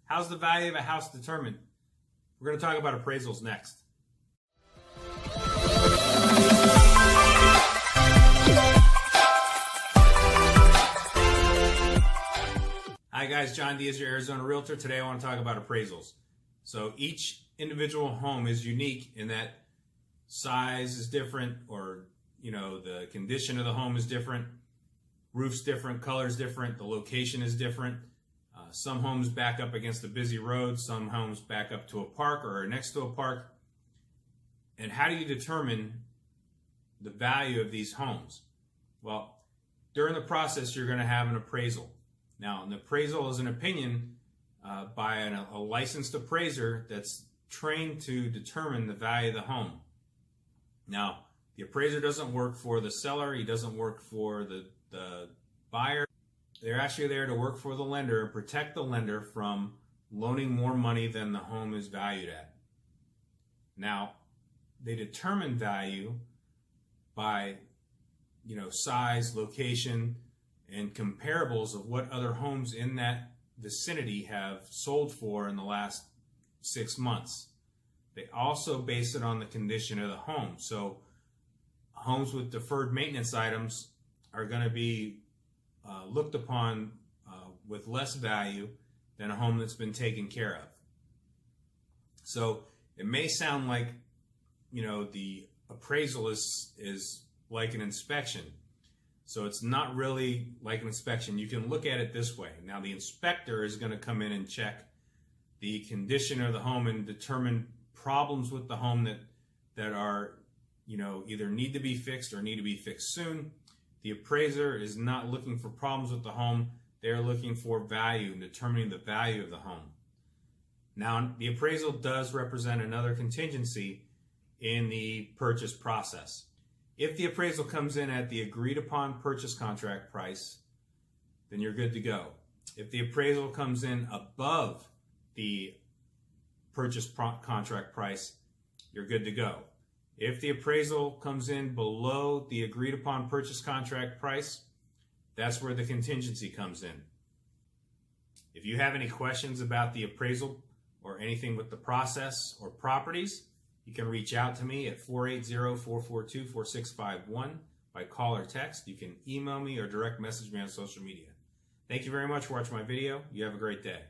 How's the value of a house determined? We're going to talk about appraisals next. Hi guys, John Diaz, your Arizona Realtor. Today I want to talk about appraisals. So each individual home is unique in that size is different, or the condition of the home is different, roof's different, color's different, the location is different. Some homes back up against a busy road, some homes back up to a park or are next to a park. And how do you determine the value of these homes? Well, during the process, you're going to have an appraisal. Now, an appraisal is an opinion by a licensed appraiser that's trained to determine the value of the home. Now, the appraiser doesn't work for the seller. He doesn't work for the buyer. They're actually there to work for the lender and protect the lender from loaning more money than the home is valued at. Now, they determine value by, size, location, and comparables of what other homes in that vicinity have sold for in the last 6 months. They also base it on the condition of the home. So homes with deferred maintenance items are going to be looked upon with less value than a home that's been taken care of. So it may sound like, the appraisal is like an inspection. So it's not really like an inspection. You can look at it this way. Now the inspector is going to come in and check the condition of the home and determine problems with the home that are, either need to be fixed or need to be fixed soon. The appraiser is not looking for problems with the home. They're looking for value and determining the value of the home. Now, the appraisal does represent another contingency in the purchase process. If the appraisal comes in at the agreed upon purchase contract price, then you're good to go. If the appraisal comes in above the purchase contract price, you're good to go. If the appraisal comes in below the agreed upon purchase contract price, that's where the contingency comes in. If you have any questions about the appraisal or anything with the process or properties, you can reach out to me at 480-442-4651 by call or text. You can email me or direct message me on social media. Thank you very much for watching my video. You have a great day.